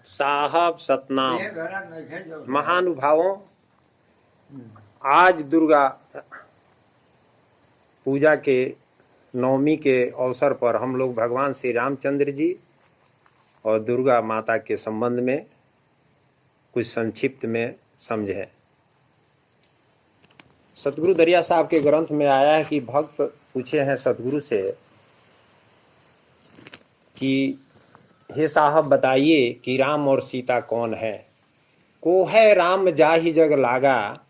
साहब सतनाम महानुभावों, आज दुर्गा पूजा के नवमी के अवसर पर हम लोग भगवान श्री रामचंद्र जी और दुर्गा माता के संबंध में कुछ संक्षिप्त में समझें। सतगुरु दरिया साहब के ग्रंथ में आया है कि भक्त पूछे हैं सतगुरु से कि हे साहब बताइए कि राम और सीता कौन है। को है राम जाहि जग लागा,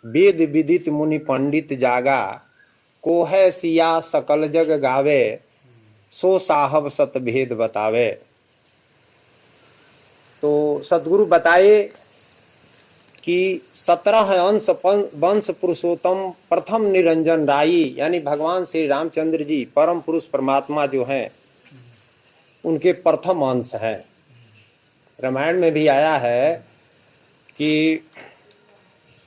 वेद विदित मुनि पंडित जागा। को है सिया सकल जग गावे, सो साहब सत भेद बतावे। तो सतगुरु बताए कि 17 अंश वंश पुरुषोत्तम प्रथम निरंजन राई, यानी भगवान श्री रामचंद्र जी परम पुरुष परमात्मा जो हैं उनके प्रथम अंश हैं। रामायण में भी आया है कि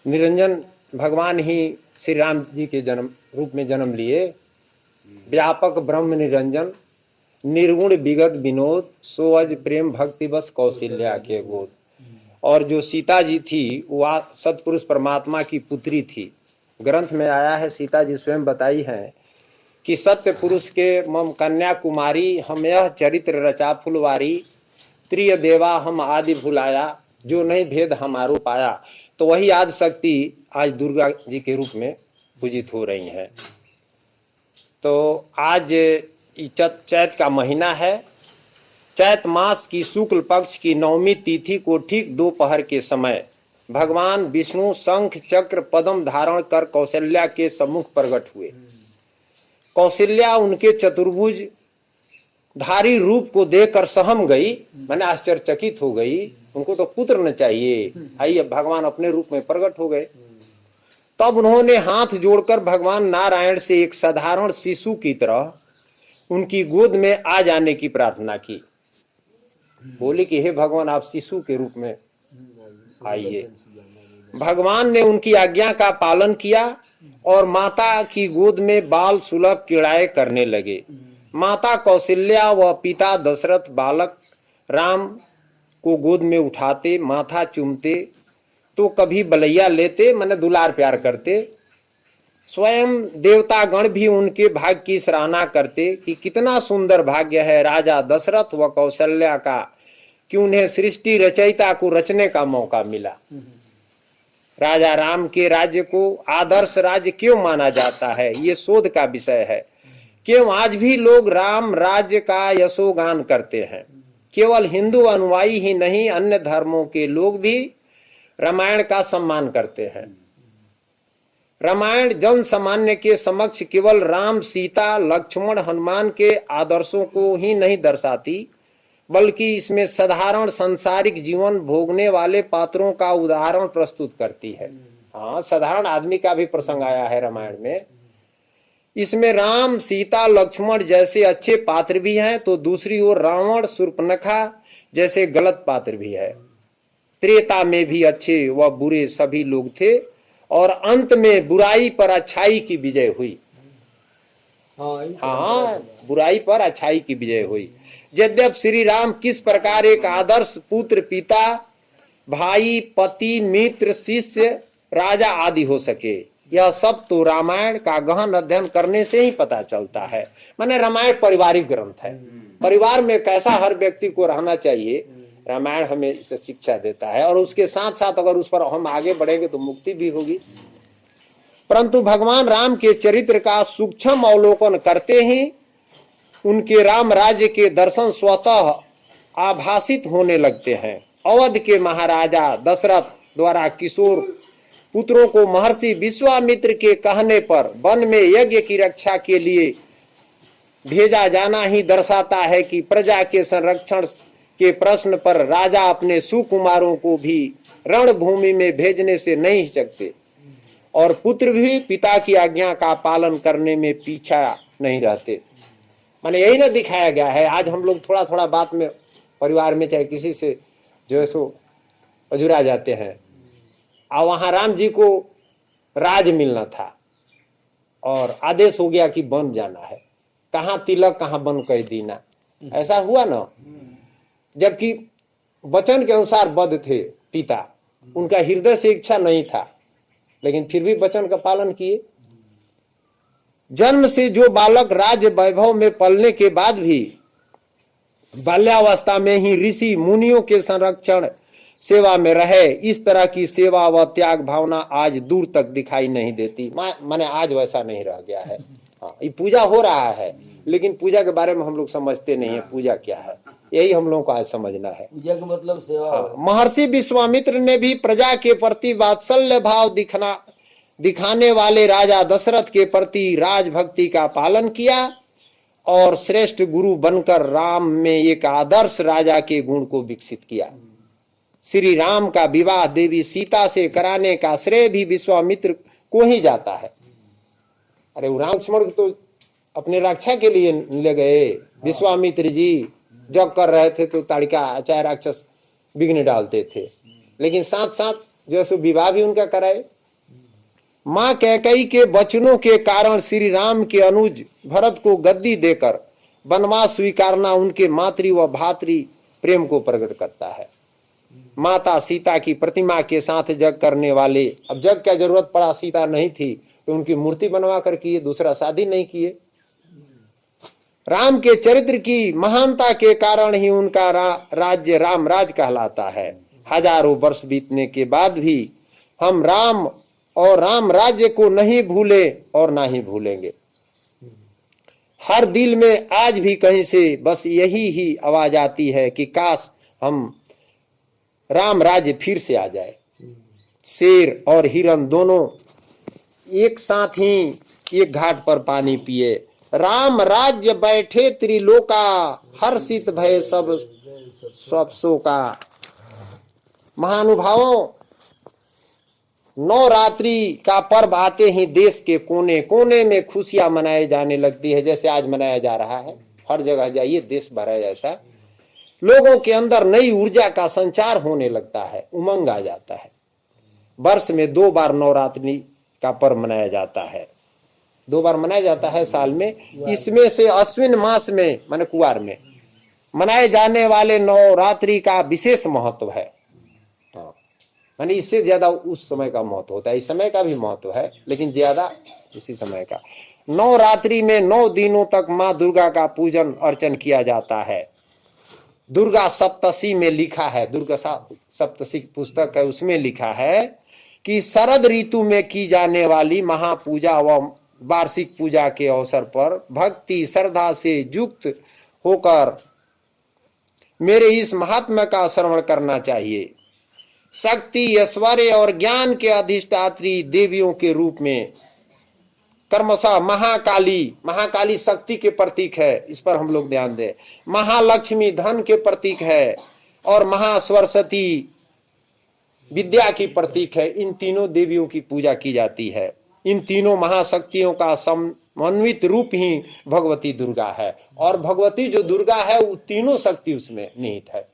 निरंजन भगवान ही श्री राम जी के जन्म रूप में जन्म लिए। व्यापक ब्रह्म निरंजन, निर्गुण विगत विनोद, सोअज प्रेम भक्ति बस कौशल्या के गोद। और जो सीता जी थी वह सतपुरुष परमात्मा की पुत्री थी। ग्रंथ में आया है, सीता जी स्वयं बताई है कि सत्य पुरुष के मम कन्या कुमारी, हम यह चरित्र रचा फुलवारी। त्रिय देवा हम आदि भुलाया, जो नहीं भेद हमारो पाया। तो वही आदि शक्ति आज दुर्गा जी के रूप में पूजित हो रही हैं। तो आज चैत का महीना है। चैत मास की शुक्ल पक्ष की नवमी तिथि को ठीक दोपहर के समय भगवान विष्णु शंख चक्र पद्म धारण कर कौशल्या के सम्मुख प्रकट हुए। कौशल्या उनके चतुर्भुज धारी रूप को देखकर सहम गई, मैंने आश्चर्यचकित हो गई। उनको तो पुत्र न चाहिए, आइए भगवान अपने रूप में प्रकट हो गए। तब उन्होंने हाथ जोड़कर भगवान नारायण से एक साधारण शिशु की तरह उनकी गोद में आ जाने की प्रार्थना की। बोली कि हे भगवान, आप शिशु के रूप में आइए। भगवान ने उनकी आज्ञा का पालन किया और माता की गोद में बाल सुलभ क्रीड़ाएं करने लगे। माता कौशल्या व पिता दशरथ बालक राम को गोद में उठाते, माथा चूमते तो कभी बलैया लेते, माने दुलार प्यार करते। स्वयं देवतागण भी उनके भाग्य की सराहना करते कि कितना सुंदर भाग्य है राजा दशरथ व कौशल्या का कि उन्हें सृष्टि रचयिता को रचने का मौका मिला। राजा राम के राज्य को आदर्श राज्य क्यों माना जाता है, ये शोध का विषय है। क्यों आज भी लोग राम राज्य का यशोगान करते हैं। केवल हिंदू अनुयायी ही नहीं, अन्य धर्मों के लोग भी रामायण का सम्मान करते हैं। रामायण जन सामान्य के समक्ष केवल राम सीता लक्ष्मण हनुमान के आदर्शों को ही नहीं दर्शाती, बल्कि इसमें साधारण सांसारिक जीवन भोगने वाले पात्रों का उदाहरण प्रस्तुत करती है। हाँ, साधारण आदमी का भी प्रसंग आया है रामायण में। इसमें राम सीता लक्ष्मण जैसे अच्छे पात्र भी हैं, तो दूसरी ओर रावण शूर्पणखा जैसे गलत पात्र भी है। त्रेता में भी अच्छे व बुरे सभी लोग थे और अंत में बुराई पर अच्छाई की विजय हुई। हाँ, बुराई पर अच्छाई की विजय हुई। यद्यप श्री राम किस प्रकार एक आदर्श पुत्र, पिता, भाई, पति, मित्र, शिष्य, राजा आदि हो सके, यह सब तो रामायण का गहन अध्ययन करने से ही पता चलता है। माने रामायण पारिवारिक ग्रंथ है। परिवार में कैसा हर व्यक्ति को रहना चाहिए, रामायण हमें इसे शिक्षा देता है। और उसके साथ साथ अगर उस पर हम आगे बढ़ेंगे तो मुक्ति भी होगी। परंतु भगवान राम के चरित्र का सूक्ष्म अवलोकन करते ही उनके राम राज्य के दर्शन स्वतः आभासित होने लगते हैं। अवध के महाराजा दशरथ द्वारा किशोर पुत्रों को महर्षि विश्वामित्र के कहने पर वन में यज्ञ की रक्षा के लिए भेजा जाना ही दर्शाता है कि प्रजा के संरक्षण के प्रश्न पर राजा अपने सुकुमारों को भी रणभूमि में भेजने से नहीं हिचकते और पुत्र भी पिता की आज्ञा का पालन करने में पीछा नहीं रहते। माने यही ना दिखाया गया है। आज हम लोग थोड़ा थोड़ा बात में परिवार में चाहे किसी से जो है सो अजुरा जाते हैं। और वहां राम जी को राज मिलना था और आदेश हो गया कि बन जाना है। कहाँ तिलक कहाँ बन कह दीना, ऐसा हुआ ना। जबकि वचन के अनुसार बद्ध थे पिता, उनका हृदय से इच्छा नहीं था, लेकिन फिर भी वचन का पालन किए। जन्म से जो बालक राज्य वैभव में पलने के बाद भी बाल्यावस्था में ही ऋषि मुनियों के संरक्षण सेवा में रहे, इस तरह की सेवा व त्याग भावना आज दूर तक दिखाई नहीं देती। माने आज वैसा नहीं रह गया है। हाँ, ये पूजा हो रहा है, लेकिन पूजा के बारे में हम लोग समझते नहीं है पूजा क्या है, यही हम लोगों को आज समझना है। पूजा का मतलब सेवा। हाँ, महर्षि विश्वामित्र ने भी प्रजा के प्रति वात्सल्य भाव दिखाने वाले राजा दशरथ के प्रति राजभक्ति का पालन किया और श्रेष्ठ गुरु बनकर राम में एक आदर्श राजा के गुण को विकसित किया। श्री राम का विवाह देवी सीता से कराने का श्रेय भी विश्वामित्र को ही जाता है। अरे राम लक्ष्मण तो अपने रक्षा के लिए ले गए, विश्वामित्र जी जग कर रहे थे तो ताड़िका चाहे राक्षस विघ्न डालते थे, लेकिन साथ साथ जो सो विवाह भी उनका कराए। मां कैकेयी के वचनों के कारण श्री राम के अनुज भरत को गद्दी देकर वनवास स्वीकारना उनके मातृ व भातृ प्रेम को प्रकट करता है। माता सीता की प्रतिमा के साथ जग करने वाले, अब जग क्या जरूरत पड़ा, सीता नहीं थी तो उनकी मूर्ति बनवा कर किए, दूसरा शादी नहीं किए। राम के चरित्र की महानता के कारण ही उनका राज्य राम राज कहलाता है। हजारों वर्ष बीतने के बाद भी हम राम और राम राज्य को नहीं भूले और ना ही भूलेंगे। हर दिल में आज भी कहीं से बस यही ही आवाज आती है कि काश हम राम राज्य फिर से आ जाए। शेर और हिरन दोनों एक साथ ही एक घाट पर पानी पिए, राम राज्य बैठे त्रिलोका, हर्षित भय सब शोका। महानुभावों, नवरात्रि का पर्व आते ही देश के कोने कोने में खुशियां मनाई जाने लगती है, जैसे आज मनाया जा रहा है। हर जगह जाइए देश भर है ऐसा। लोगों के अंदर नई ऊर्जा का संचार होने लगता है, उमंग आ जाता है। वर्ष में 2 बार नवरात्रि का पर्व मनाया जाता है, 2 बार मनाया जाता है साल में। इसमें से अश्विन मास में माने कुआर में मनाए जाने वाले नवरात्रि का विशेष महत्व है। माने इससे ज्यादा उस समय का महत्व होता है, इस समय का भी महत्व है लेकिन ज्यादा उसी समय का। नवरात्रि में 9 दिनों तक माँ दुर्गा का पूजन अर्चन किया जाता है। दुर्गा सप्तशी में लिखा है, दुर्गा सप्तशी पुस्तक है, उसमें लिखा है कि शरद ऋतु में की जाने वाली महापूजा व वार्षिक पूजा के अवसर पर भक्ति श्रद्धा से युक्त होकर मेरे इस महात्मा का श्रवण करना चाहिए। शक्ति, ऐश्वर्य और ज्ञान के अधिष्ठात्री देवियों के रूप में कर्मशः महाकाली शक्ति के प्रतीक है, इस पर हम लोग ध्यान दें। महालक्ष्मी धन के प्रतीक है और महासरस्वती विद्या की प्रतीक है। इन तीनों देवियों की पूजा की जाती है। इन तीनों महाशक्तियों का समन्वित रूप ही भगवती दुर्गा है, और भगवती जो दुर्गा है वो तीनों शक्ति उसमें निहित है।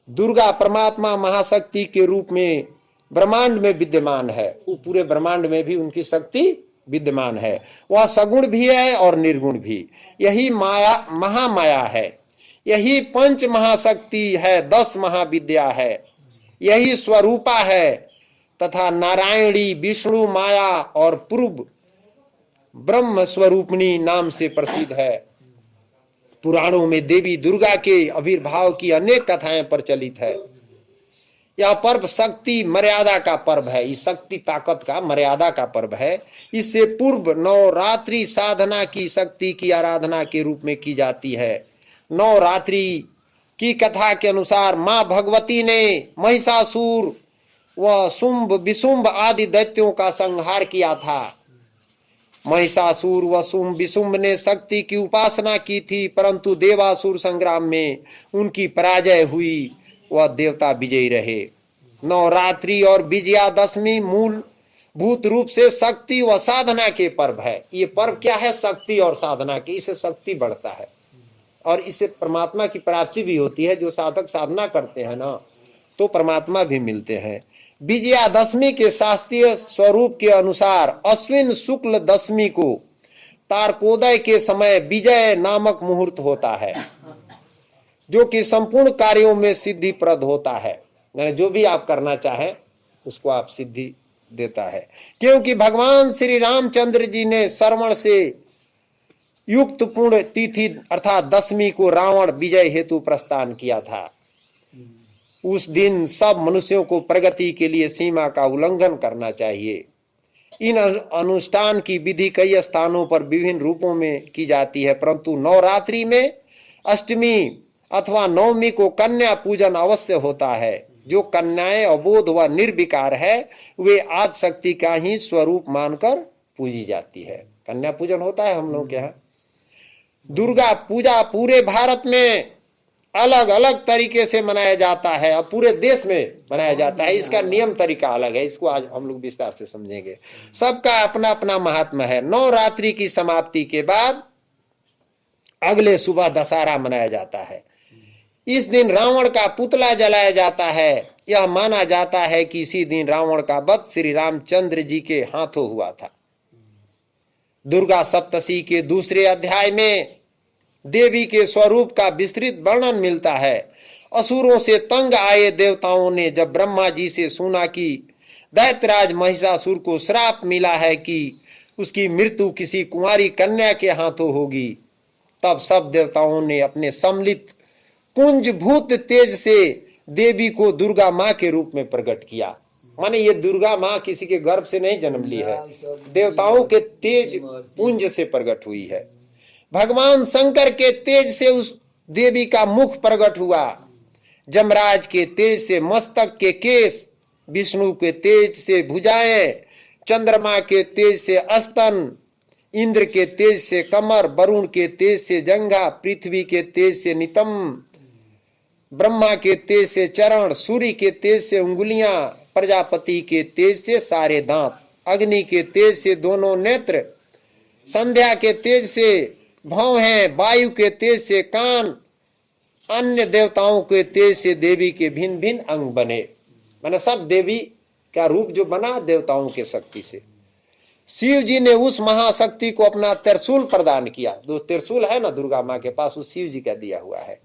दुर्गा परमात्मा महाशक्ति के रूप में ब्रह्मांड में विद्यमान है, वो पूरे ब्रह्मांड में भी उनकी शक्ति विद्यमान है। वह सगुण भी है और निर्गुण भी। यही माया महामाया है, यही पंच महाशक्ति है, 10 महाविद्या है, यही स्वरूपा है तथा नारायणी, विष्णु, माया और पूर्व ब्रह्म स्वरूपिणी नाम से प्रसिद्ध है। पुराणों में देवी दुर्गा के आविर्भाव की अनेक कथाएं प्रचलित है। यह पर्व शक्ति मर्यादा का पर्व है, इस शक्ति ताकत का मर्यादा का पर्व है। इससे पूर्व नवरात्रि साधना की शक्ति की आराधना के रूप में की जाती है। नवरात्रि की कथा के अनुसार मां भगवती ने महिषासुर व शुंभ विशुंभ आदि दैत्यों का संहार किया था। महिषासुर व शुंभ विशुंभ ने शक्ति की उपासना की थी, परंतु देवासुर संग्राम में उनकी पराजय हुई, वह देवता विजयी रहे। नवरात्रि और विजयादशमी मूल भूत रूप से शक्ति व साधना के पर्व है। ये पर्व क्या है? शक्ति और साधना की। इससे शक्ति बढ़ता है और इससे परमात्मा की प्राप्ति भी होती है। जो साधक साधना करते हैं ना तो परमात्मा भी मिलते हैं। विजयादशमी के शास्त्रीय स्वरूप के अनुसार अश्विन शुक्ल दशमी को तारकोदय के समय विजय नामक मुहूर्त होता है। जो कि संपूर्ण कार्यों में सिद्धिप्रद होता है। यानी जो भी आप करना चाहे उसको आप सिद्धि देता है, क्योंकि भगवान श्री रामचंद्र जी ने श्रवण से युक्त पूर्ण तिथि अर्थात 10वीं को रावण विजय हेतु प्रस्थान किया था। उस दिन सब मनुष्यों को प्रगति के लिए सीमा का उल्लंघन करना चाहिए। इन अनुष्ठान की विधि कई स्थानों पर विभिन्न रूपों में की जाती है, परंतु नवरात्रि में अष्टमी अथवा नवमी को कन्या पूजन अवश्य होता है। जो कन्याएं अबोध व निर्विकार है वे आदि शक्ति का ही स्वरूप मानकर पूजी जाती है। कन्या पूजन होता है हम लोग के यहाँ। दुर्गा पूजा पूरे भारत में अलग अलग तरीके से मनाया जाता है और पूरे देश में मनाया जाता है। इसका नियम तरीका अलग है, इसको आज हम लोग विस्तार से समझेंगे। सबका अपना अपना महात्मा है। नवरात्रि की समाप्ति के बाद अगले सुबह दशहरा मनाया जाता है। इस दिन रावण का पुतला जलाया जाता है। यह माना जाता है कि इसी दिन रावण का वध श्री रामचंद्र जी के हाथों हुआ था। दुर्गा सप्तशी के दूसरे अध्याय में देवी के स्वरूप का विस्तृत वर्णन मिलता है। असुरों से तंग आए देवताओं ने जब ब्रह्मा जी से सुना कि दैत्यराज महिषासुर को श्राप मिला है कि उसकी मृत्यु किसी कुंवारी कन्या के हाथों होगी, तब सब देवताओं ने अपने सम्मिलित पुंजभूत तेज से देवी को दुर्गा माँ के रूप में प्रकट किया। माने ये दुर्गा माँ किसी के गर्भ से नहीं जन्म ली है, देवताओं के तेज पुंज से प्रकट हुई है। भगवान शंकर के तेज से उस देवी का मुख प्रकट हुआ, जमराज के तेज से मस्तक के केस, विष्णु के तेज से भुजाएं, चंद्रमा के तेज से स्तन, इंद्र के तेज से कमर, वरुण के तेज से जंघा, पृथ्वी के तेज से नितंब, ब्रह्मा के तेज से चरण, सूर्य के तेज से उंगलियां, प्रजापति के तेज से सारे दांत, अग्नि के तेज से दोनों नेत्र, संध्या के तेज से भौहें, वायु के तेज से कान, अन्य देवताओं के तेज से देवी के भिन्न भिन्न अंग बने। मैंने सब देवी का रूप जो बना देवताओं के शक्ति से। शिव जी ने उस महाशक्ति को अपना त्रिशूल प्रदान किया। जो त्रिशूल है ना दुर्गा माँ के पास, वो शिव जी का दिया हुआ है।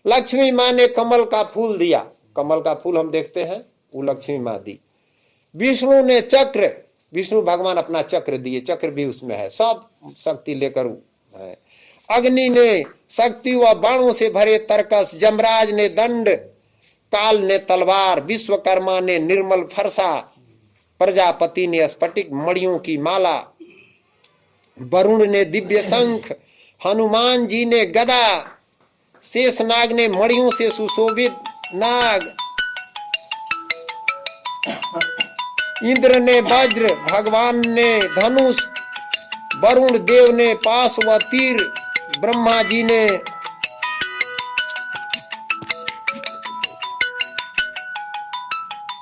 लक्ष्मी माँ ने कमल का फूल दिया, कमल का फूल हम देखते हैं, वो लक्ष्मी माँ दी। विष्णु ने चक्र, विष्णु भगवान अपना चक्र दिए, चक्र भी उसमें है, सब शक्ति लेकर है। अग्नि ने शक्ति व बाणों से भरे तरकस, जमराज ने दंड, काल ने तलवार, विश्वकर्मा ने निर्मल फरसा, प्रजापति ने स्फटिक मणियों की माला, वरुण ने दिव्य शंख, हनुमान जी ने गदा, शेषनाग ने मणियों से सुशोभित नाग, इंद्र ने वज्र, भगवान ने धनुष, वरुण देव ने पाश व तीर, ब्रह्मा जी ने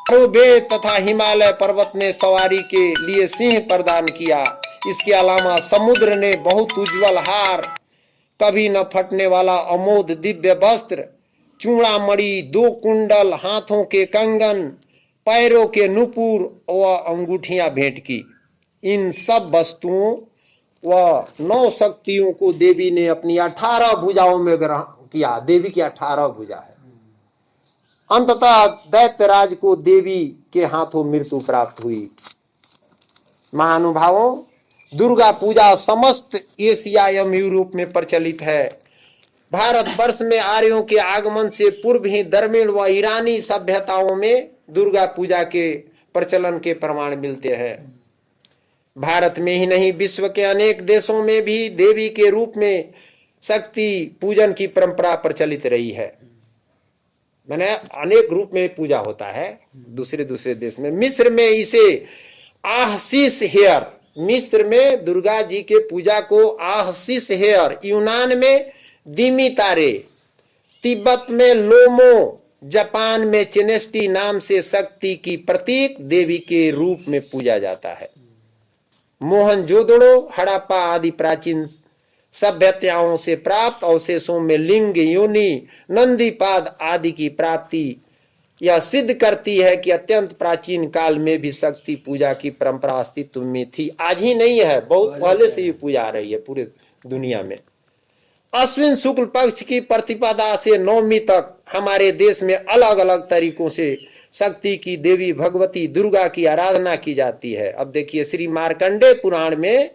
वेद तथा हिमालय पर्वत ने सवारी के लिए सिंह प्रदान किया। इसके अलावा समुद्र ने बहुत उज्जवल हार, कभी न फटने वाला अमोद दिव्य वस्त्र, चूड़ामणि, 2 कुंडल, हाथों के कंगन, पैरों के नुपुर व अंगूठियां भेंट की। इन सब वस्तुओं व 9 शक्तियों को देवी ने अपनी 18 भुजाओं में ग्रहण किया। देवी की 18 भुजा है। अंततः दैत्यराज को देवी के हाथों मृत्यु प्राप्त हुई। महानुभावों, दुर्गा पूजा समस्त एशिया एवं यूरोप में प्रचलित है। भारतवर्ष में आर्यों के आगमन से पूर्व ही द्रविड़ व ईरानी सभ्यताओं में दुर्गा पूजा के प्रचलन के प्रमाण मिलते हैं। भारत में ही नहीं, विश्व के अनेक देशों में भी देवी के रूप में शक्ति पूजन की परंपरा प्रचलित रही है। मैंने अनेक रूप में पूजा होता है दूसरे दूसरे देश में। मिस्र में इसे आहसीस हेयर, मिस्र में दुर्गा जी के पूजा को आहसीस हेयर, यूनान में दिमी तारे, तिब्बत में लोमो, जापान में चेनेस्टी नाम से शक्ति की प्रतीक देवी के रूप में पूजा जाता है। मोहनजोदड़ो, हड़प्पा आदि प्राचीन सभ्यताओं से प्राप्त अवशेषों में लिंग, योनि, नंदीपाद आदि की प्राप्ति यह सिद्ध करती है कि अत्यंत प्राचीन काल में भी शक्ति पूजा की परंपरा अस्तित्व में थी। आज ही नहीं है, बहुत पहले से ये पूजा आ रही है पूरे दुनिया में। अश्विन शुक्ल पक्ष की प्रतिपदा से नवमी तक हमारे देश में अलग अलग तरीकों से शक्ति की देवी भगवती दुर्गा की आराधना की जाती है। अब देखिए, श्री मार्कंडेय पुराण में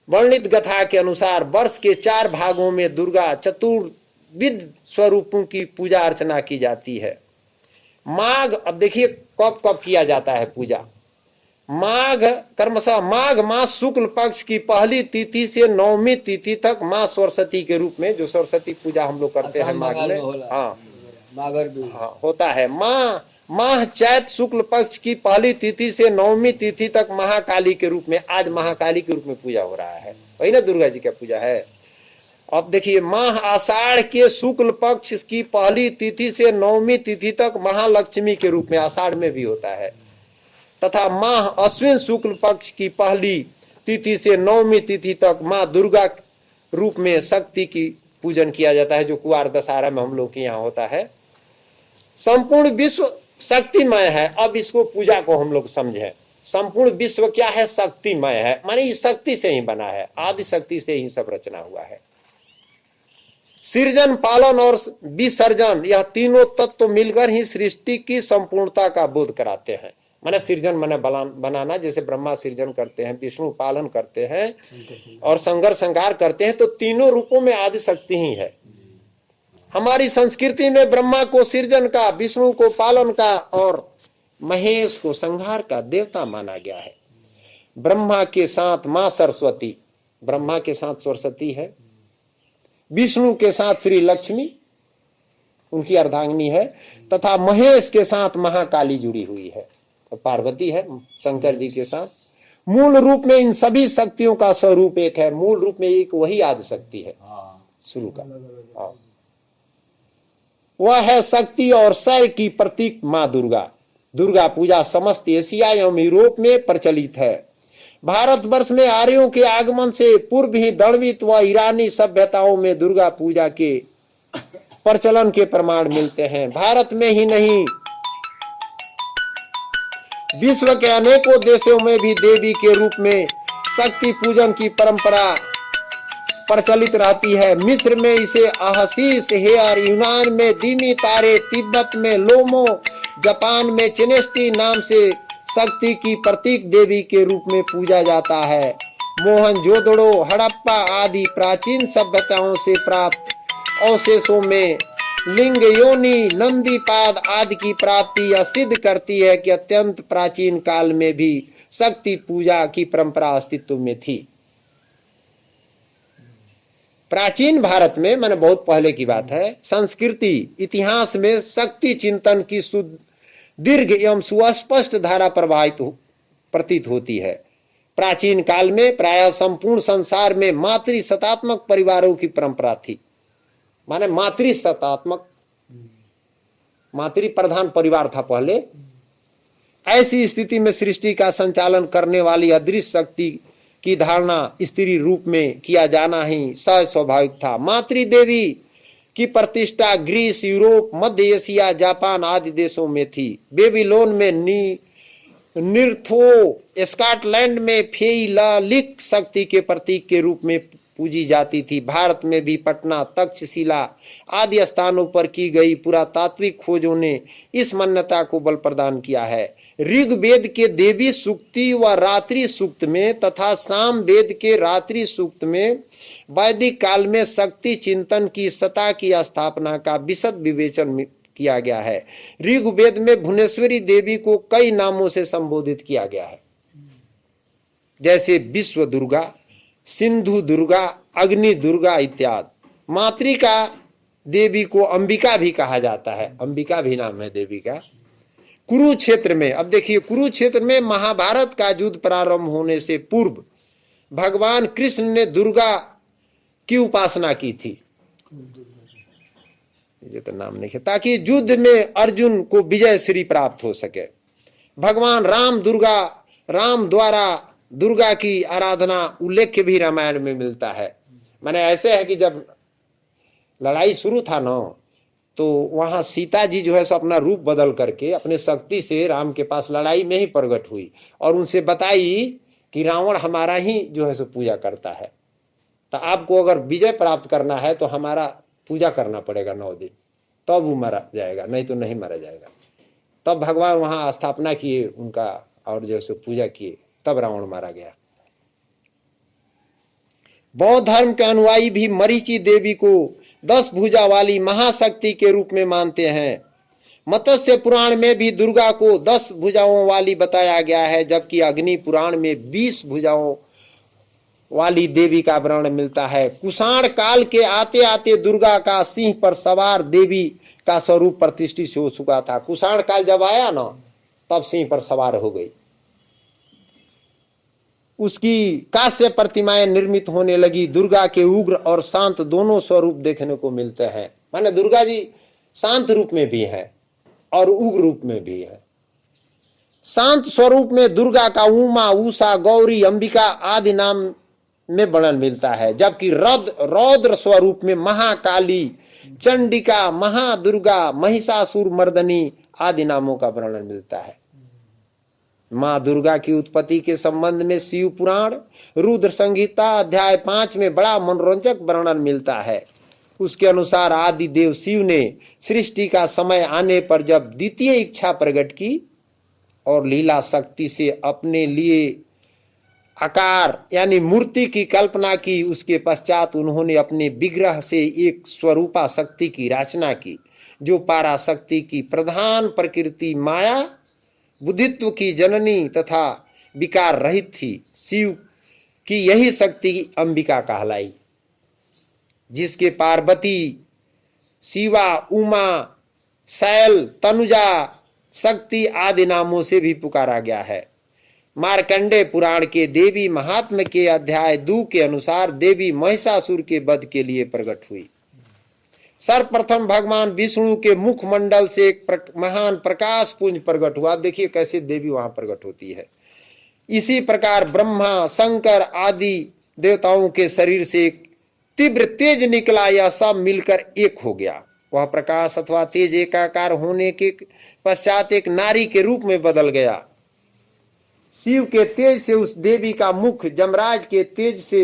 वर्णित गाथा के अनुसार वर्ष के 4 भागों में दुर्गा चतुर्विध स्वरूपों की पूजा अर्चना की जाती है। माघ, अब देखिए कब कब किया जाता है पूजा। माघ क्रमशः माघ मास शुक्ल पक्ष की पहली तिथि से नवमी तिथि तक माँ सरस्वती के रूप में, जो सरस्वती पूजा हम लोग करते हैं माघ में, हाँ होता है। माह चैत शुक्ल पक्ष की पहली तिथि से नवमी तिथि तक महाकाली के रूप में, आज महाकाली के रूप में पूजा हो रहा है, वही ना दुर्गा जी का पूजा है। अब देखिए, माह आषाढ़ के शुक्ल पक्ष की पहली तिथि से नवमी तिथि तक महालक्ष्मी के रूप में, आषाढ़ में भी होता है, तथा माह अश्विन शुक्ल पक्ष की पहली तिथि से नवमी तिथि तक माँ दुर्गा रूप में शक्ति की पूजन किया जाता है, जो कुआर दशहरा में हम लोग के यहाँ होता है। संपूर्ण विश्व शक्तिमय है। अब इसको पूजा को हम लोग समझें। संपूर्ण विश्व क्या है? शक्तिमय है, माने इस शक्ति से ही बना है, आदि शक्ति से ही सब रचना हुआ है। सृजन, पालन और विसर्जन, यह तीनों तत्व मिलकर ही सृष्टि की संपूर्णता का बोध कराते हैं। माने सृजन माने बनाना, जैसे ब्रह्मा सृजन करते हैं, विष्णु पालन करते हैं और संघर्ष संहार करते हैं, तो तीनों रूपों में आदि शक्ति ही है। हमारी संस्कृति में ब्रह्मा को सृजन का, विष्णु को पालन का और महेश को संहार का देवता माना गया है। ब्रह्मा के साथ मां सरस्वती, ब्रह्मा के साथ सरस्वती है, विष्णु के साथ श्री लक्ष्मी उनकी अर्धांगिनी है, तथा महेश के साथ महाकाली जुड़ी हुई है, पार्वती है शंकर जी के साथ। मूल रूप में इन सभी शक्तियों का स्वरूप एक है, मूल रूप में एक वही आदि शक्ति है शुरू का, वह है शक्ति और शय की प्रतीक मां दुर्गा। दुर्गा पूजा समस्त एशिया एवं यूरोप में प्रचलित है। भारतवर्ष में आर्यों के आगमन से पूर्व ही द्रविड़ व ईरानी सभ्यताओं में दुर्गा पूजा के प्रचलन के प्रमाण मिलते हैं। भारत में ही नहीं, विश्व के अनेकों देशों में भी देवी के रूप में शक्ति पूजन की परंपरा प्रचलित रहती है। मिस्र में इसे अहसीस हेयर, यूनान में दीमी तारे, तिब्बत में लोमो, जापान में चिनेस्टी नाम से शक्ति की प्रतीक देवी के रूप में पूजा जाता है। मोहनजोदड़ो, हड़प्पा आदि प्राचीन सभ्यताओं से प्राप्त अवशेषों में लिंग योनि, नंदीपाद आदि की प्राप्ति यह सिद्ध करती है कि अत्यंत प्राचीन काल में भी शक्ति पूजा की परंपरा अस्तित्व में थी। प्राचीन भारत में, मैंने बहुत पहले की बात है, संस्कृति इतिहास में शक्ति चिंतन की दीर्घ एवं सुस्पष्ट धारा प्रवाहित प्रतीत होती है। प्राचीन काल में प्रायः संपूर्ण संसार में मातृसत्तात्मक परिवारों की परंपरा थी। माने मातृसत्तात्मक, मातृ प्रधान परिवार था पहले। ऐसी स्थिति में सृष्टि का संचालन करने वाली अदृश्य शक्ति की धारणा स्त्री रूप में किया जाना ही सहज स्वाभाविक था। मातृदेवी की प्रतिष्ठा ग्रीस, यूरोप, मध्य एशिया, जापान आदि देशों में थी। बेबीलोन में निर्थो, स्कॉटलैंड में फेइलालिक शक्ति के प्रतीक के रूप में पूजी जाती थी। भारत में भी पटना, तक्षशिला आदि स्थानों पर की गई पुरातात्विक खोजों ने इस मान्यता को बल प्रदान किया है। ऋग्वेद के देवी सूक्ति व रात्रि सूक्त में तथा साम वेद के रात्रि सूक्त में वैदिक काल में शक्ति चिंतन की सत्ता की स्थापना का विशद विवेचन किया गया है। ऋग्वेद में भुवनेश्वरी देवी को कई नामों से संबोधित किया गया है, जैसे विश्व दुर्गा, सिंधु दुर्गा, अग्नि दुर्गा इत्यादि। मातृका देवी को अंबिका भी कहा जाता है, अंबिका भी नाम है देवी का। कुरुक्षेत्र में, अब देखिए, कुरुक्षेत्र में महाभारत का युद्ध प्रारंभ होने से पूर्व भगवान कृष्ण ने दुर्गा की उपासना की थी, ये तो नाम नहीं है, ताकि युद्ध में अर्जुन को विजय श्री प्राप्त हो सके। भगवान राम द्वारा दुर्गा की आराधना उल्लेख भी रामायण में मिलता है। माने ऐसे है कि जब लड़ाई शुरू था ना, तो वहां सीता जी जो है सो अपना रूप बदल करके अपने शक्ति से राम के पास लड़ाई में ही प्रकट हुई और उनसे बताई कि रावण हमारा ही जो है सो पूजा करता है, तो आपको अगर विजय प्राप्त करना है तो हमारा पूजा करना पड़ेगा 9 दिन, तब वो मारा जाएगा, नहीं तो नहीं मारा जाएगा। तब भगवान वहां स्थापना किए उनका और जैसे पूजा किए, तब रावण मारा गया। बौद्ध धर्म के अनुयायी भी मरीचि देवी को 10 भुजा वाली महाशक्ति के रूप में मानते हैं। मत्स्य पुराण में भी दुर्गा को 10 भुजाओं वाली बताया गया है, जबकि अग्नि पुराण में 20 भुजाओं वाली देवी का वर्णन मिलता है। कुषाण काल के आते आते दुर्गा का सिंह पर सवार देवी का स्वरूप प्रतिष्ठित हो चुका था। कुषाण काल जब आया ना, तब सिंह पर सवार हो गई। उसकी कांस्य प्रतिमाएं निर्मित होने लगी। दुर्गा के उग्र और शांत दोनों स्वरूप देखने को मिलते हैं। माने दुर्गा जी शांत रूप में भी है और उग्र रूप में भी है। शांत स्वरूप में दुर्गा का उमा, उषा, गौरी, अंबिका आदि नाम में वर्णन मिलता है, जबकि रौद्र स्वरूप में महाकाली, चंडिका, महादुर्गा, महिषासुर मर्दनी आदि नामों का वर्णन मिलता है। मां दुर्गा की उत्पत्ति के संबंध में शिव पुराण रुद्र संहिता अध्याय 5 में बड़ा मनोरंजक वर्णन मिलता है। उसके अनुसार आदि देव शिव ने सृष्टि का समय आने पर जब द्वितीय इच्छा प्रकट की और लीला शक्ति से अपने लिए आकार यानी मूर्ति की कल्पना की, उसके पश्चात उन्होंने अपने विग्रह से एक स्वरूपा शक्ति की रचना की, जो पराशक्ति की प्रधान प्रकृति माया, बुद्धित्व की जननी तथा विकार रहित थी। शिव की यही शक्ति अंबिका कहलाई, जिसके पार्वती, शिवा, उमा, शैल, तनुजा, शक्ति आदि नामों से भी पुकारा गया है। मार्कंडे पुराण के देवी महात्म्य के अध्याय 2 के अनुसार देवी महिषासुर के वध के लिए प्रकट हुई। सर्वप्रथम भगवान विष्णु के मुखमंडल से एक महान प्रकाश पुंज प्रकट हुआ। देखिए कैसे देवी वहां प्रकट होती है। इसी प्रकार ब्रह्मा, शंकर आदि देवताओं के शरीर से एक तीव्र तेज निकला, यह सब मिलकर एक हो गया। वह प्रकाश अथवा तेज एकाकार होने के पश्चात एक नारी के रूप में बदल गया। शिव के तेज से उस देवी का मुख, जमराज के तेज से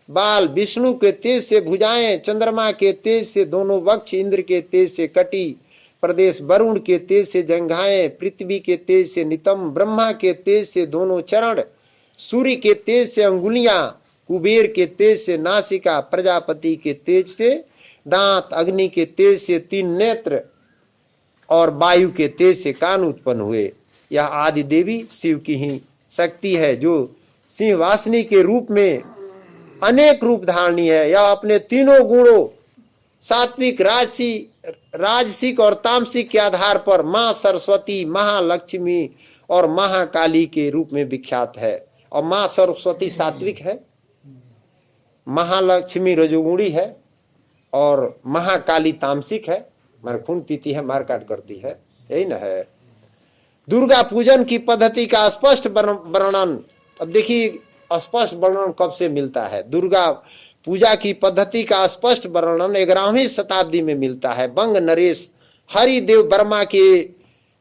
बाल, विष्णु के तेज से भुजाएं, चंद्रमा के तेज से दोनों वक्ष, इंद्र के तेज से कटी प्रदेश, वरुण के तेज से जंघाएं, पृथ्वी के तेज से नितंब, ब्रह्मा के तेज से दोनों चरण, सूर्य के तेज से अंगुलियां, कुबेर के तेज से नासिका, प्रजापति के तेज से दांत, अग्नि के तेज से 3 नेत्र और वायु के तेज से कान उत्पन्न हुए। यह आदि देवी शिव की ही शक्ति है, जो सिंहवासिनी के रूप में अनेक रूप धारणी है। यह अपने तीनों गुणों सात्विक, राजसिक और तामसिक के आधार पर मां सरस्वती, महालक्ष्मी और महाकाली के रूप में विख्यात है। और मां सरस्वती सात्विक है, महालक्ष्मी रजोगुणी है और महाकाली तामसिक है, मार खून पीती है, मारकाट करती है, यही ना है। दुर्गा पूजन की पद्धति का स्पष्ट वर्णन, अब देखिए स्पष्ट वर्णन कब से मिलता है। दुर्गा पूजा की पद्धति का स्पष्ट वर्णन 11वीं शताब्दी में मिलता है। बंग नरेश हरिदेव वर्मा के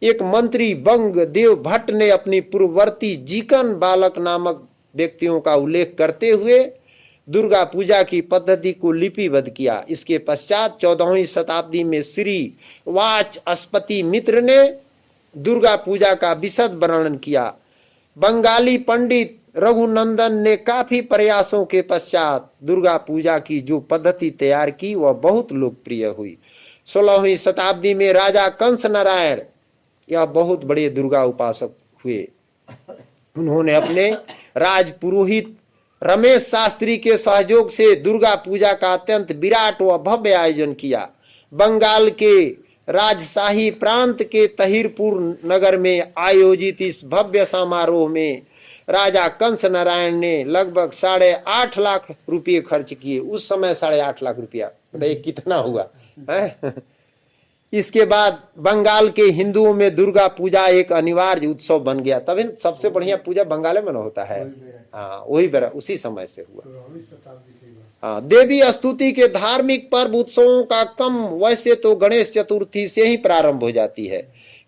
एक मंत्री बंग देव भट्ट ने अपनी पूर्ववर्ती जीकन बालक नामक व्यक्तियों का उल्लेख करते हुए दुर्गा पूजा की पद्धति को लिपिबद्ध किया। इसके पश्चात 14वीं शताब्दी में श्री वाचस्पति मित्र ने दुर्गा पूजा का विशद वर्णन किया। बंगाली पंडित रघुनंदन ने काफी प्रयासों के पश्चात दुर्गा पूजा की जो पद्धति तैयार की वह बहुत लोकप्रिय हुई। 16वीं शताब्दी में राजा कंस नारायण यह बहुत बड़े दुर्गा उपासक हुए। उन्होंने अपने राजपुरोहित रमेश शास्त्री के सहयोग से दुर्गा पूजा का अत्यंत विराट व भव्य आयोजन किया। बंगाल के राजशाही प्रांत के तहिरपुर नगर में आयोजित इस भव्य समारोह में राजा कंस नारायण ने लगभग 8.5 लाख रुपये खर्च किए। उस समय 8.5 लाख रुपया बताइए कितना हुआ है? इसके बाद बंगाल के हिंदुओं में दुर्गा पूजा एक अनिवार्य उत्सव बन गया। तभी सबसे बढ़िया पूजा बंगाल में होता है। हाँ वही बेरा उसी समय से हुआ। हाँ, देवी स्तुति के धार्मिक पर्व उत्सवों का क्रम वैसे तो गणेश चतुर्थी से ही प्रारंभ हो जाती है,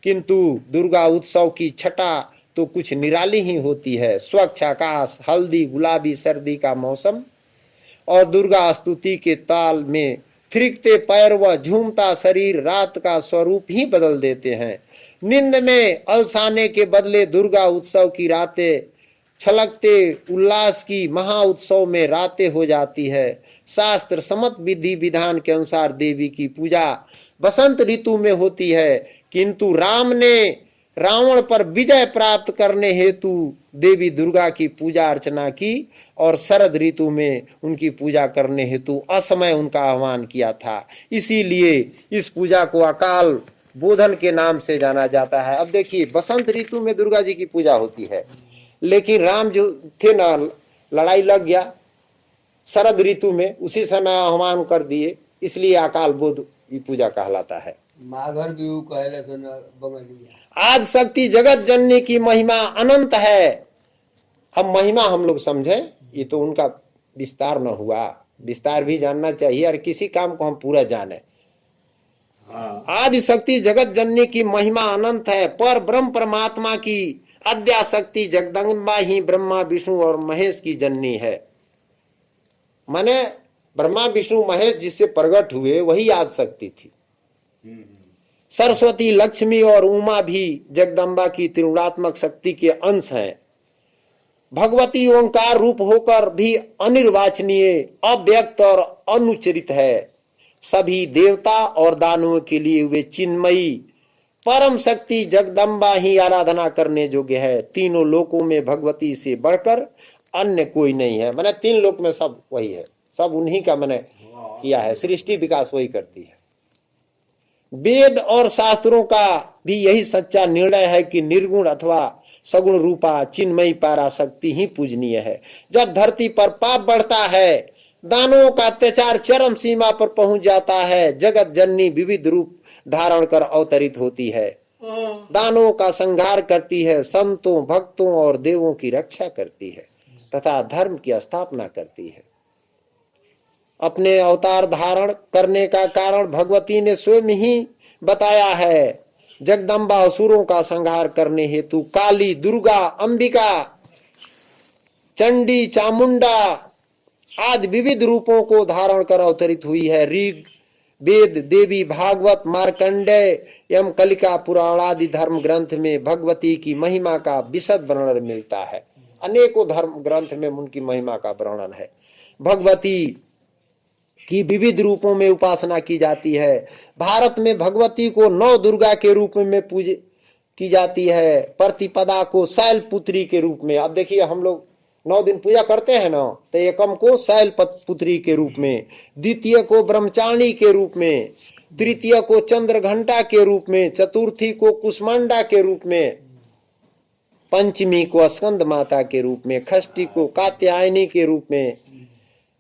किंतु दुर्गा उत्सव की छठा तो कुछ निराली ही होती है। स्वच्छ आकाश, हल्दी गुलाबी सर्दी का मौसम और दुर्गा स्तुति के ताल में थिरकते पैर व झूमता शरीर रात का स्वरूप ही बदल देते हैं। नींद में अलसाने के बदले दुर्गा उत्सव की रातें छलकते उल्लास की महा उत्सव में रातें हो जाती है। शास्त्र सम्मत विधि विधान के अनुसार देवी की पूजा बसंत ऋतु में होती है, किंतु राम ने रावण पर विजय प्राप्त करने हेतु देवी दुर्गा की पूजा अर्चना की और शरद ऋतु में उनकी पूजा करने हेतु असमय उनका आह्वान किया था। इसीलिए इस पूजा को अकाल बोधन के नाम से जाना जाता है। अब देखिए, बसंत ऋतु में दुर्गा जी की पूजा होती है, लेकिन राम जो थे ना, लड़ाई लग गया शरद ऋतु में, उसी समय आह्वान कर दिए, इसलिए अकाल बोध की पूजा कहलाता है। माघर बिहू कहले तो न बंगलिया। आज शक्ति जगत जननी की महिमा अनंत है। हम महिमा हम लोग समझे, ये तो उनका विस्तार न हुआ, विस्तार भी जानना चाहिए और किसी काम को हम पूरा जाने। आदि शक्ति जगत जननी की महिमा अनंत है, पर ब्रह्म परमात्मा की अद्या शक्ति जगदम्बा ही ब्रह्मा विष्णु और महेश की जननी है। माने ब्रह्मा विष्णु महेश जिससे प्रकट हुए वही आदि शक्ति थी। सरस्वती लक्ष्मी और उमा भी जगदम्बा की त्रिगुणात्मक शक्ति के अंश हैं। भगवती ओंकार रूप होकर भी अनिर्वाचनीय, अव्यक्त और अनुचरित है। सभी देवता और दानवों के लिए वे चिन्मयी परम शक्ति जगदम्बा ही आराधना करने योग्य है। तीनों लोकों में भगवती से बढ़कर अन्य कोई नहीं है। मैंने तीन लोक में सब वही है, सब उन्हीं का मैंने किया है, सृष्टि विकास वही करती है। वेद और शास्त्रों का भी यही सच्चा निर्णय है कि निर्गुण अथवा सगुण रूपा चिन्मयी पाराशक्ति ही पूजनीय है। जब धरती पर पाप बढ़ता है, दानवों का अत्याचार चरम सीमा पर पहुंच जाता है, जगत जननी विविध रूप धारण कर अवतरित होती है, दानवों का संहार करती है, संतों भक्तों और देवों की रक्षा करती है तथा धर्म की स्थापना करती है। अपने अवतार धारण करने का कारण भगवती ने स्वयं ही बताया है। जगदम्बा असुरों का संहार करने हेतु काली, दुर्गा, अंबिका, चंडी, चामुंडा आदि विविध रूपों को धारण कर अवतरित हुई है। ऋग वेद, देवी भागवत, मार्कंडेय एवं कलिका पुराण आदि धर्म ग्रंथ में भगवती की महिमा का विशद वर्णन मिलता है। अनेकों धर्म ग्रंथ में उनकी महिमा का वर्णन है। भगवती की विविध रूपों में उपासना की जाती है। भारत में भगवती को 9 दुर्गा के रूप में पूजा की जाती है। प्रतिपदा को शैल पुत्री के रूप में, अब देखिए हम लोग 9 दिन पूजा करते हैं ना, तो एकम को शैल पुत्री के रूप में, द्वितीय को ब्रह्मचारिणी के रूप में, तृतीय को चंद्र घंटा के रूप में, चतुर्थी को कुष्मांडा के रूप में, पंचमी को स्कंद माता के रूप में, षष्ठी को कात्यायनी के रूप में,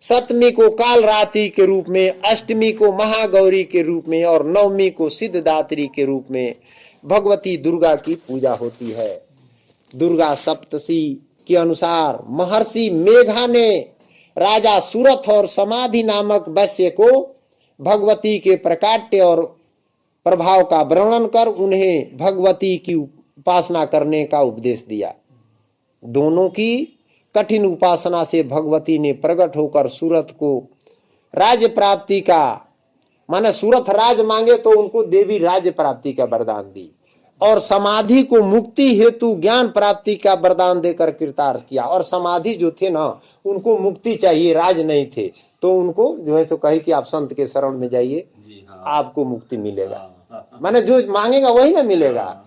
सप्तमी को कालरात्रि के रूप में, अष्टमी को महागौरी के रूप में और नवमी को सिद्धदात्री के रूप में भगवती दुर्गा की पूजा होती है। दुर्गा सप्तशी के अनुसार महर्षि मेघा ने राजा सूरथ और समाधि नामक वैश्य को भगवती के प्रकाट्य और प्रभाव का वर्णन कर उन्हें भगवती की उपासना करने का उपदेश दिया। दोनों की कठिन उपासना से भगवती ने प्रकट होकर सूरथ को राज्य प्राप्ति का, माने सूरथ राज मांगे तो उनको देवी राज्य प्राप्ति का वरदान दी और समाधि को मुक्ति हेतु ज्ञान प्राप्ति का वरदान देकर कृतार्थ किया। और समाधि जो थे ना, उनको मुक्ति चाहिए, राज नहीं थे, तो उनको जो है सो कही कि आप संत के शरण में जाइए, आपको मुक्ति मिलेगा। माने जो मांगेगा वही ना मिलेगा।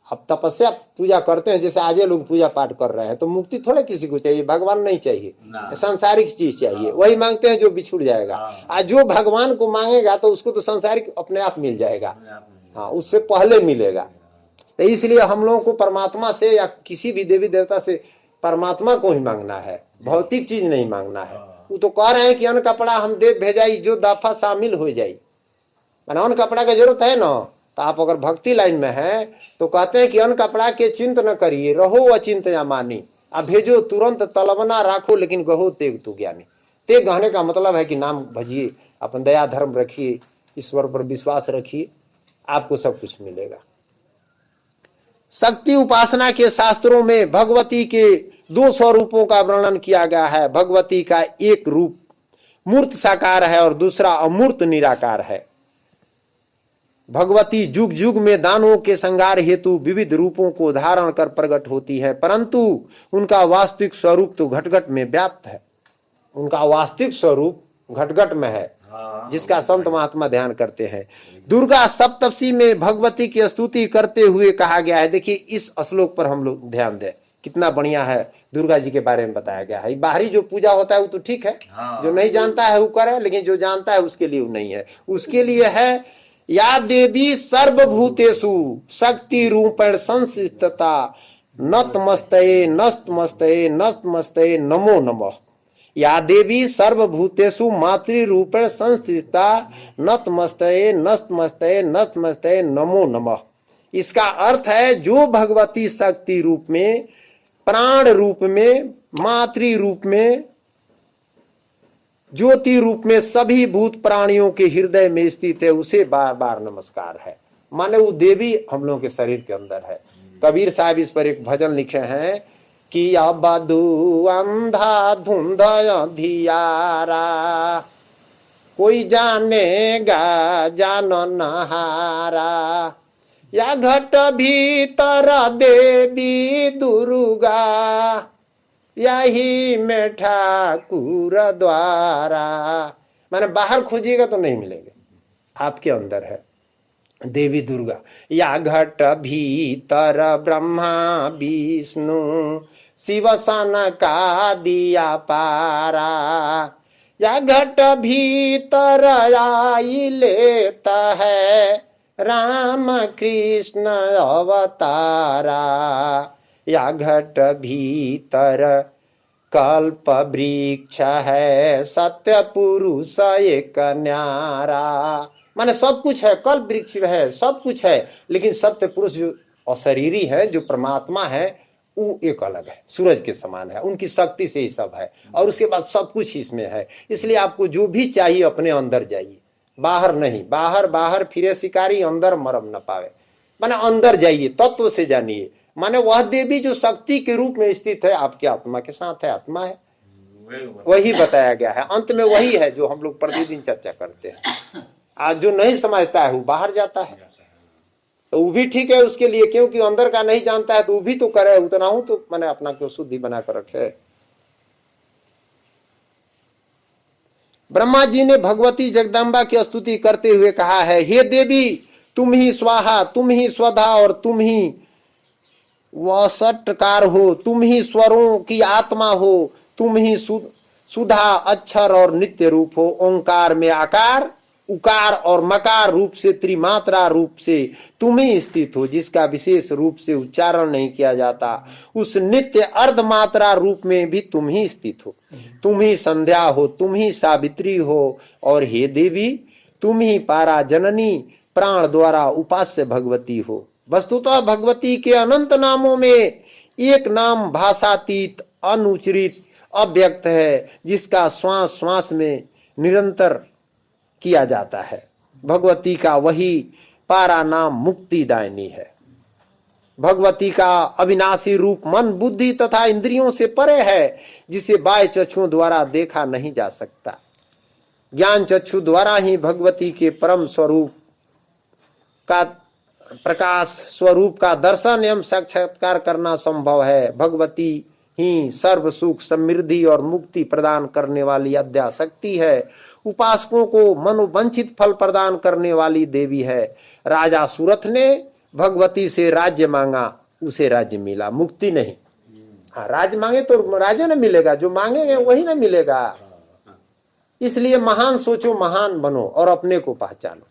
अब तपस्या पूजा करते हैं, जैसे आज लोग पूजा पाठ कर रहे हैं, तो मुक्ति थोड़े किसी को चाहिए, भगवान नहीं चाहिए, सांसारिक चीज चाहिए, वही मांगते हैं जो बिछुड़ जाएगा। आज जो भगवान को मांगेगा तो उसको तो सांसारिक अपने आप मिल जाएगा, हाँ, उससे पहले मिलेगा। तो इसलिए हम लोगों को परमात्मा से या किसी भी देवी देवता से परमात्मा को ही मांगना है, भौतिक चीज नहीं मांगना है। वो तो कह रहे हैं कि अन्न कपड़ा हम दे भेजाई जो दफा शामिल हो जाई, अन्न कपड़ा की जरूरत है ना, तो आप अगर भक्ति लाइन में हैं तो कहते हैं कि अन्न कपड़ा के चिंत न करिए, रहो अचिंत या मानी, अब भेजो तुरंत तलबना राखो लेकिन गहो तेग तू ज्ञानी। तेग कहने का मतलब है कि नाम भजिए, अपन दया धर्म रखिए, ईश्वर पर विश्वास रखिए, आपको सब कुछ मिलेगा। शक्ति उपासना के शास्त्रों में भगवती के दो स्वरूपों का वर्णन किया गया है। भगवती का एक रूप मूर्त साकार है और दूसरा अमूर्त निराकार है। भगवती जुग जुग में दानवों के संहार हेतु विविध रूपों को धारण कर प्रकट होती है, परंतु उनका वास्तविक स्वरूप तो घटघट में व्याप्त है। उनका वास्तविक स्वरूप घटघट में है, जिसका संत महात्मा ध्यान करते हैं। दुर्गा सप्तशती में भगवती की स्तुति करते हुए कहा गया है। देखिए इस श्लोक पर हम लोग ध्यान दें, कितना बढ़िया है। दुर्गा जी के बारे में बताया गया है। बाहरी जो पूजा होता है वो तो ठीक है, जो नहीं जानता है वो करे, लेकिन जो जानता है उसके लिए वो नहीं है। उसके लिए है या देवी सर्वभूतेषु शक्ति रूपेण संस्थिता नतमस्तये नस्तमस्तये नतमस्तये नमो नमः। या देवी सर्वभूतेषु मातृरूपेण संस्थिता नतमस्तये नतमस्तये नतमस्तये नमो नमः। इसका अर्थ है जो भगवती शक्ति रूप में, प्राण रूप में, मातृ रूप में, ज्योति रूप में सभी भूत प्राणियों के हृदय में स्थित है, उसे बार बार नमस्कार है। माने वो देवी हम लोगों के शरीर के अंदर है। कबीर साहब इस पर एक भजन लिखे हैं कि अबधू अंधा धुंध अंधियारा कोई जानेगा जानो नहारा, या घट भीतर देवी दुर्गा यही में ठाकुर द्वारा। माने बाहर खोजिएगा तो नहीं मिलेंगे, आपके अंदर है देवी दुर्गा। या घट भीतर ब्रह्मा विष्णु शिव सन का दिया पारा, या घट भीतर आई लेता है राम कृष्ण अवतारा, या घट भीतर कल्प वृक्ष है सत्य पुरुष एक न्यारा। माने सब कुछ है, कल्प वृक्ष है, सब कुछ है, लेकिन सत्य पुरुष जो अशरीरी है, जो परमात्मा है, वो एक अलग है, सूरज के समान है, उनकी शक्ति से ही सब है, और उसके बाद सब कुछ इसमें है। इसलिए आपको जो भी चाहिए अपने अंदर जाइए, बाहर नहीं। बाहर बाहर फिरे शिकारी अंदर मरम न पावे। माने अंदर जाइए, तत्व से जानिए। माने वह देवी जो शक्ति के रूप में स्थित है आपके आत्मा के साथ है, आत्मा है, वही बताया गया है। अंत में वही है जो हम लोग प्रतिदिन चर्चा करते हैं। आज जो नहीं समझता है वो बाहर जाता है, तो वो भी ठीक है उसके लिए, क्योंकि अंदर का नहीं जानता है तो वो भी तो करे। उतना हूं तो मैंने अपना क्यों शुद्धि बना कर रखे। ब्रह्मा जी ने भगवती जगदम्बा की स्तुति करते हुए कहा है, हे देवी तुम ही स्वाहा, तुम ही स्वधा और तुम ही वसटकार हो, तुम ही स्वरों की आत्मा हो, तुम ही सुधा अक्षर और नित्य रूप हो। ओंकार में आकार, उकार और मकार रूप से, त्रिमात्रा रूप से तुम ही स्थित हो, जिसका विशेष रूप से उच्चारण नहीं किया जाता। उस नित्य अर्धमात्रा रूप में भी तुम ही स्थित हो। तुम ही संध्या हो, तुम ही सावित्री हो, और हे देवी तुम ही पारा जननी, प्राण द्वारा उपास्य भगवती हो। वस्तुतः भगवती के अनंत नामों में एक नाम भाषातीत, अनुचरित, अव्यक्त है, जिसका श्वास श्वास में निरंतर किया जाता है। भगवती का वही पारा नाम मुक्तिदायिनी है। भगवती का अविनाशी रूप मन, बुद्धि तथा इंद्रियों से परे है, जिसे बाह्य चक्षुओं द्वारा देखा नहीं जा सकता। ज्ञान चक्षु द्वारा ही भगवती के परम स्वरूप का, प्रकाश स्वरूप का दर्शन एवं साक्षात्कार करना संभव है। भगवती ही सर्व सुख, समृद्धि और मुक्ति प्रदान करने वाली अद्या शक्ति है। उपासकों को मनोवांछित फल प्रदान करने वाली देवी है। राजा सूरथ ने भगवती से राज्य मांगा, उसे राज्य मिला, मुक्ति नहीं। हाँ, राज्य मांगे तो राज्य न मिलेगा, जो मांगेंगे वही न मिलेगा। इसलिए महान सोचो, महान बनो और अपने को पहचानो।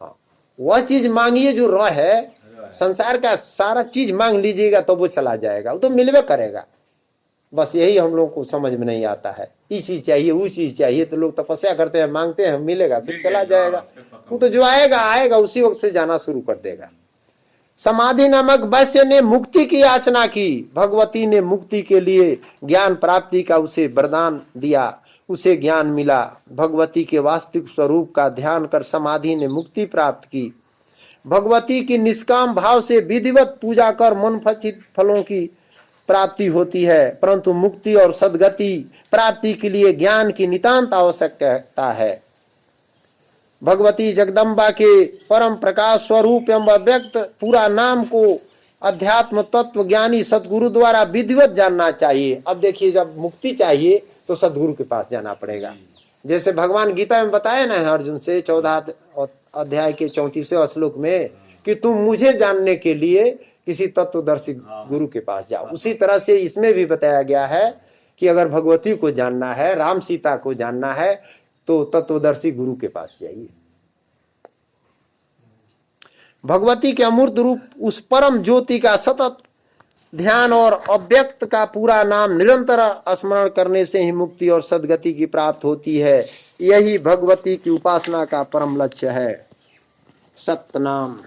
हाँ, वह चीज मांगिए जो रह है। संसार का सारा चीज मांग लीजिएगा तो वो चला जाएगा, वो तो मिलवे करेगा। बस यही हम लोग को समझ में नहीं आता है। ये चीज चाहिए, वो चीज चाहिए, तो लोग तपस्या करते हैं, मांगते हैं, मिलेगा, फिर चला जाएगा। वो तो जो आएगा आएगा, उसी वक्त से जाना शुरू कर देगा। समाधि नामक वैश्य ने मुक्ति की याचना की। भगवती ने मुक्ति के लिए ज्ञान प्राप्ति का उसे वरदान दिया, उसे ज्ञान मिला। भगवती के वास्तविक स्वरूप का ध्यान कर समाधि ने मुक्ति प्राप्त की। भगवती की निष्काम भाव से विधिवत पूजा कर मनोवांछित फलों की प्राप्ति होती है, परंतु मुक्ति और सद्गति प्राप्ति के लिए ज्ञान की नितांत आवश्यकता है। भगवती जगदम्बा के परम प्रकाश स्वरूप एवं अव्यक्त पूरा नाम को अध्यात्म तत्व ज्ञानी सदगुरु द्वारा विधिवत जानना चाहिए। अब देखिए, जब मुक्ति चाहिए तो सदगुरु के पास जाना पड़ेगा। जैसे भगवान गीता में बताया ना अर्जुन से 14 अध्याय के 34वें श्लोक में कि तुम मुझे जानने के लिए किसी तत्वदर्शी गुरु के पास जाओ। उसी तरह से इसमें भी बताया गया है कि अगर भगवती को जानना है, राम सीता को जानना है, तो तत्वदर्शी गुरु के पास जाइए। भगवती के अमूर्त रूप उस परम ज्योति का सतत ध्यान और अव्यक्त का पूरा नाम निरंतर स्मरण करने से ही मुक्ति और सद्गति की प्राप्त होती है। यही भगवती की उपासना का परम लक्ष्य है। सतनाम।